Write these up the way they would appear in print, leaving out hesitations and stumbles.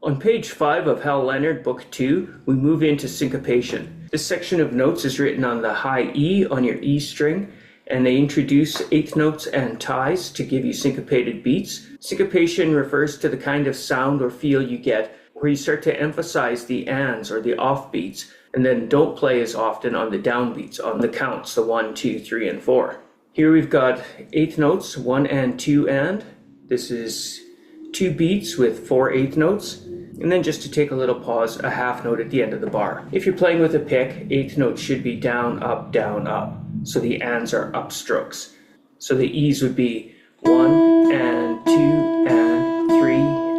On page 5 of Hal Leonard, Book 2, we move into syncopation. This section of notes is written on the high E on your E string, and they introduce eighth notes and ties to give you syncopated beats. Syncopation refers to the kind of sound or feel you get where you start to emphasize the ands or the off beats, and then don't play as often on the downbeats, on the counts, the 1, 2, 3, and 4. Here we've got eighth notes, 1 and 2 and. This is 2 beats with 4 eighth notes. And then just to take a little pause, a half note at the end of the bar. If you're playing with a pick, eighth notes should be down, up, down, up. So the ands are up strokes. So the E's would be 1 and 2 and 3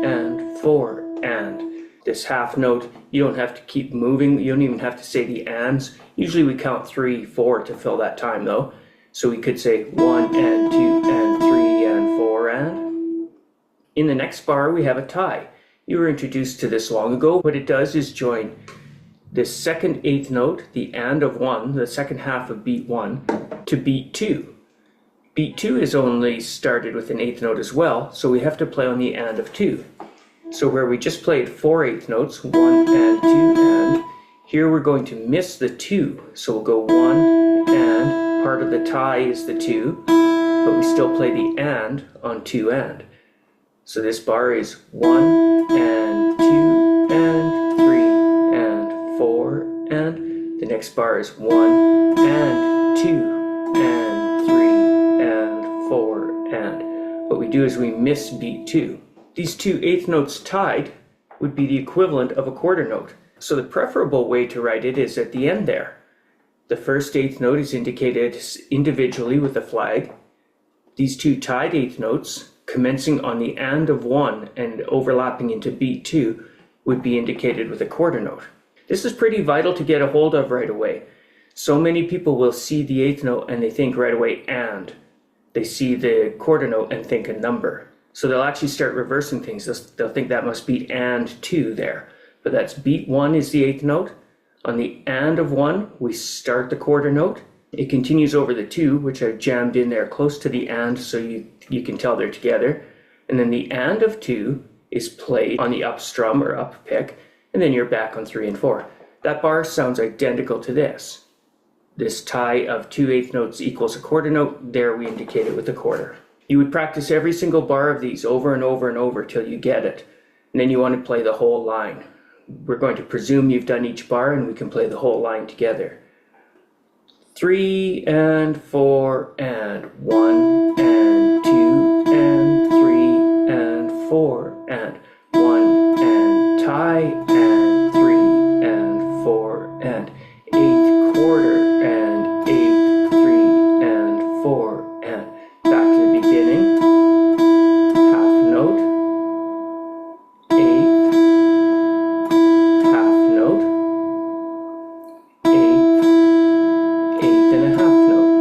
and 4 and. This half note, you don't have to keep moving. You don't even have to say the ands. Usually we count 3, 4 to fill that time though. So we could say 1 and 2 and 3 and 4 and. In the next bar we have a tie. You were introduced to this long ago. What it does is join this second eighth note, the and of 1, the second half of beat 1, to beat 2. Beat 2 is only started with an eighth note as well, so we have to play on the and of 2. So where we just played 4 eighth notes, 1 and 2 and, here we're going to miss the 2. So we'll go 1 and, part of the tie is the 2, but we still play the and on 2 and. So this bar is 1 and 2 and 3 and 4 and. The next bar is 1 and 2 and 3 and 4 and. What we do is we miss beat 2. These 2 eighth notes tied would be the equivalent of a quarter note. So the preferable way to write it is at the end there. The first eighth note is indicated individually with a flag. These 2 tied eighth notes, commencing on the and of 1 and overlapping into beat 2, would be indicated with a quarter note. This is pretty vital to get a hold of right away. So many people will see the eighth note and they think right away and. They see the quarter note and think a number. So they'll actually start reversing things. They'll think that must be and 2 there. But that's beat 1 is the eighth note. On the and of 1, we start the quarter note. It continues over the 2, which I've jammed in there close to the and so you can tell they're together. And then the and of 2 is played on the up strum or up pick, and then you're back on 3 and 4. That bar sounds identical to this. This tie of 2 eighth notes equals a quarter note. There we indicate it with a quarter. You would practice every single bar of these over and over and over till you get it. And then you want to play the whole line. We're going to presume you've done each bar and we can play the whole line together. 3 and 4 and 1 and 2 and 3 and 4 and 1 and tie and 3 and 4 and 8th quarter and 8th 3 and 4 and back to the beginning. Half note, 8th, half note, 8th, 8th and a half note.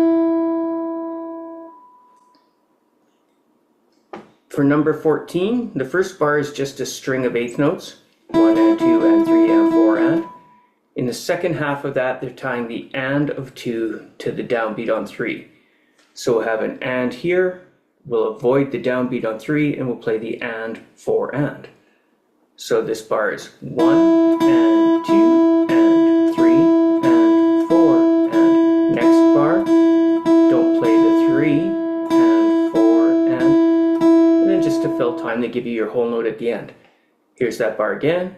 For number 14, the first bar is just a string of eighth notes, 1 and 2 and 3 and 4 and. In the second half of that, they're tying the and of 2 to the downbeat on 3. So we'll have an and here, we'll avoid the downbeat on 3, and we'll play the and 4 and. So this bar is 1 and 2 and 3 and 4 and. Next bar, don't play the 3 and 4 and then just to fill time, they give you your whole note at the end. Here's that bar again.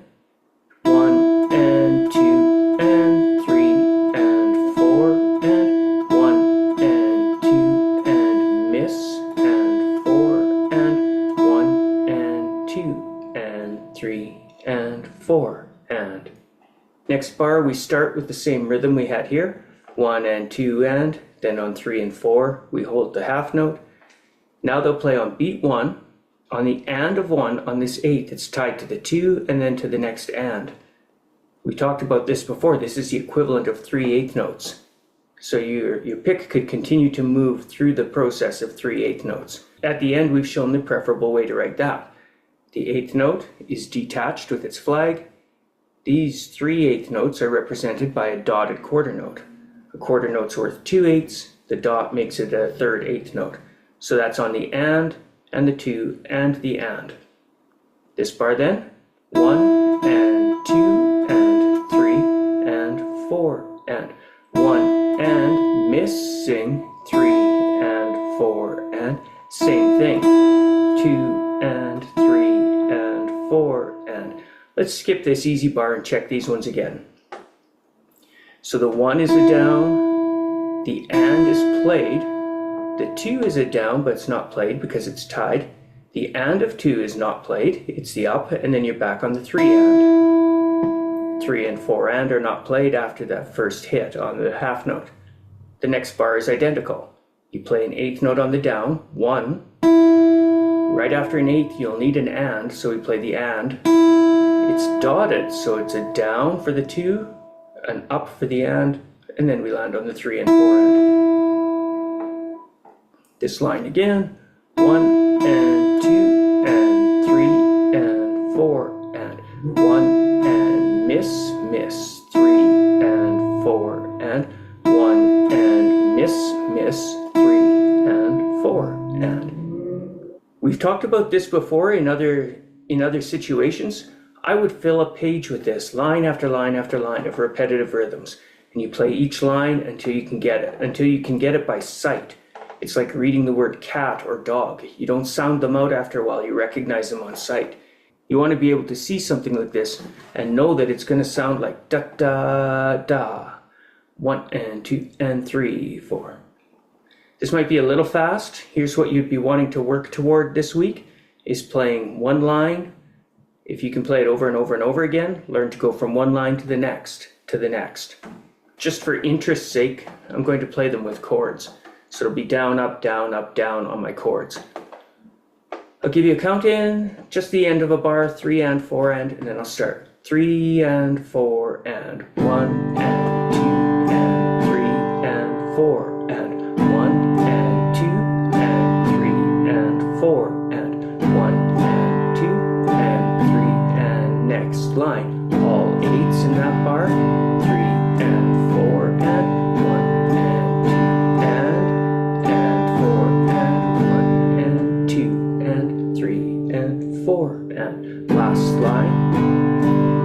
1 and 2 and 3 and 4 and 1 and 2 and miss and 4 and 1 and 2 and 3 and 4 and. Next bar we start with the same rhythm we had here. 1 and 2 and, then on 3 and 4 we hold the half note. Now they'll play on beat 1. On the and of 1, on this 8th, it's tied to the 2 and then to the next and. We talked about this before. This is the equivalent of 3 eighth notes. So your pick could continue to move through the process of 3 eighth notes. At the end, we've shown the preferable way to write that. The eighth note is detached with its flag. These 3 eighth notes are represented by a dotted quarter note. A quarter note's worth 2 eighths. The dot makes it a third eighth note. So that's on the and the 2 and the and. This bar then, 1 and 2 and 3 and 4 and 1 and missing 3 and 4 and same thing, 2 and 3 and 4 and let's skip this easy bar and check these ones again. So the 1 is a down, the and is played, the 2 is a down but it's not played because it's tied, the and of 2 is not played, it's the up, and then you're back on the 3 and. 3 and 4 and are not played after that first hit on the half note. The next bar is identical. You play an eighth note on the down, 1. Right after an eighth you'll need an and, so we play the and. It's dotted, so it's a down for the 2, an up for the and then we land on the 3 and 4 and. This line again, 1 and 2 and 3 and 4 and 1 and miss, 3 and 4 and 1 and miss, 3 and 4 and. We've talked about this before in other situations. I would fill a page with this, line after line after line of repetitive rhythms, and you play each line until you can get it by sight. It's like reading the word cat or dog. You don't sound them out after a while, you recognize them on sight. You want to be able to see something like this and know that it's going to sound like da da da, 1 and 2 and 3, 4. This might be a little fast. Here's what you'd be wanting to work toward this week, is playing one line. If you can play it over and over and over again, learn to go from one line to the next, to the next. Just for interest's sake, I'm going to play them with chords. So it'll be down, up, down on my chords. I'll give you a count in, just the end of a bar, 3 and 4 and then I'll start. 3 and 4 and 1 and 2 and 3 and 4 and 1 and 2 and 3 and 4 and 1 and 2 and 3 and next line. All 8s in that bar, 3 and 4 and 1 and 2 and 4 and 1 and 2 and 3 and 4 and last line,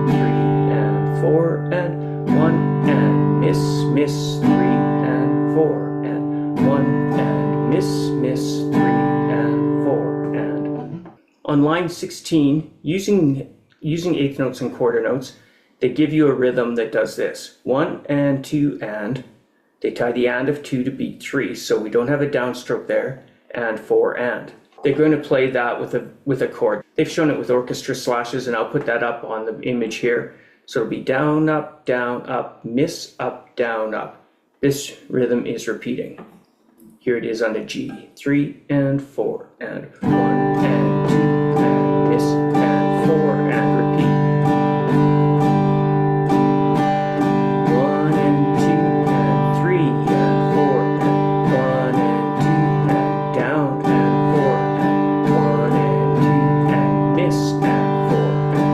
3 and 4 and 1 and miss 3 and 4 and 1 and miss 3 and 4 and. On line 16, using eighth notes and quarter notes, they give you a rhythm that does this: 1 and 2 and. They tie the and of 2 to beat 3, so we don't have a downstroke there, and 4 and. They're going to play that with a chord. They've shown it with orchestra slashes, and I'll put that up on the image here. So it'll be down, up, miss, up, down, up. This rhythm is repeating. Here it is on the G. 3 and 4 and 1 and 2 and miss and 4 and repeat. 1 and 2 and 3 and 4 and 1 and 2 and down and 4 and 1 and 2 and miss and 4 and.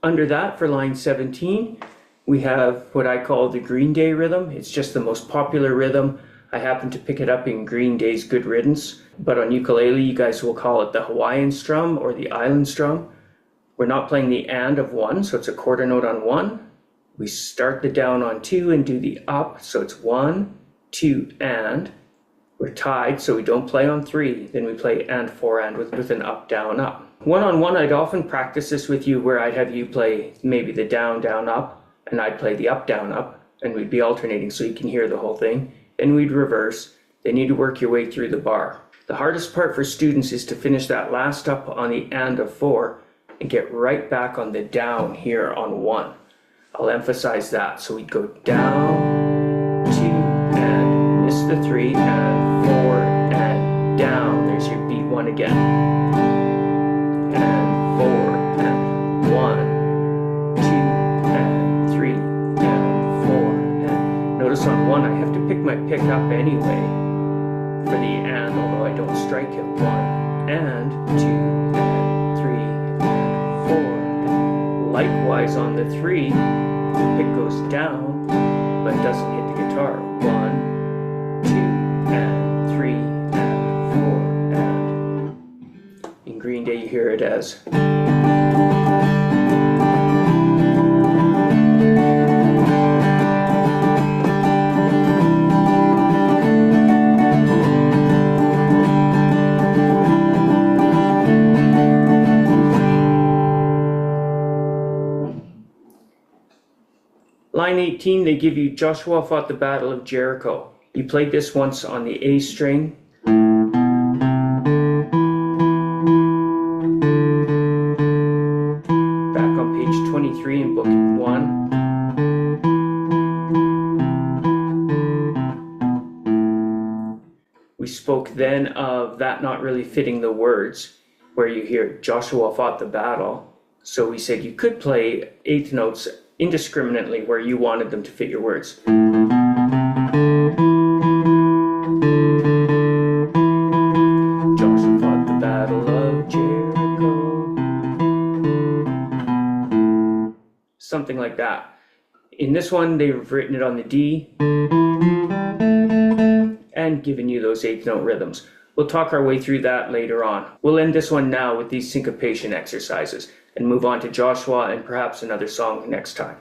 Under that, for line 17, we have what I call the Green Day rhythm. It's just the most popular rhythm. I happen to pick it up in Green Day's Good Riddance, but on ukulele you guys will call it the Hawaiian strum or the island strum. We're not playing the and of 1, so it's a quarter note on 1. We start the down on 2 and do the up, so it's 1, 2, and. We're tied, so we don't play on 3. Then we play and 4 and with an up, down, up. One-on-one, I'd often practice this with you where I'd have you play maybe the down, down, up, and I'd play the up, down, up, and we'd be alternating so you can hear the whole thing. Then we'd reverse. Then you'd work your way through the bar. The hardest part for students is to finish that last up on the and of 4 and get right back on the down here on 1. I'll emphasize that. So we'd go down, 2, and miss the 3, and 4, and down. There's your beat 1 again. And 4, and 1, 2, and 3, and 4, and notice on 1 I have to pick my pick up anyway for the and, although I don't strike it. 1, and 2, and 3, and 4. And likewise on the 3, the pick goes down, but doesn't hit the guitar. 1, hear it as. Line 18, they give you Joshua fought the Battle of Jericho. You played this once on the A string. Back on page 23 in book 1. We spoke then of that not really fitting the words, where you hear Joshua fought the battle. So we said you could play eighth notes indiscriminately where you wanted them to fit your words. Joshua fought the Battle of Jericho. Something like that. In this one, they've written it on the D and given you those eighth note rhythms. We'll talk our way through that later on. We'll end this one now with these syncopation exercises and move on to Joshua and perhaps another song next time.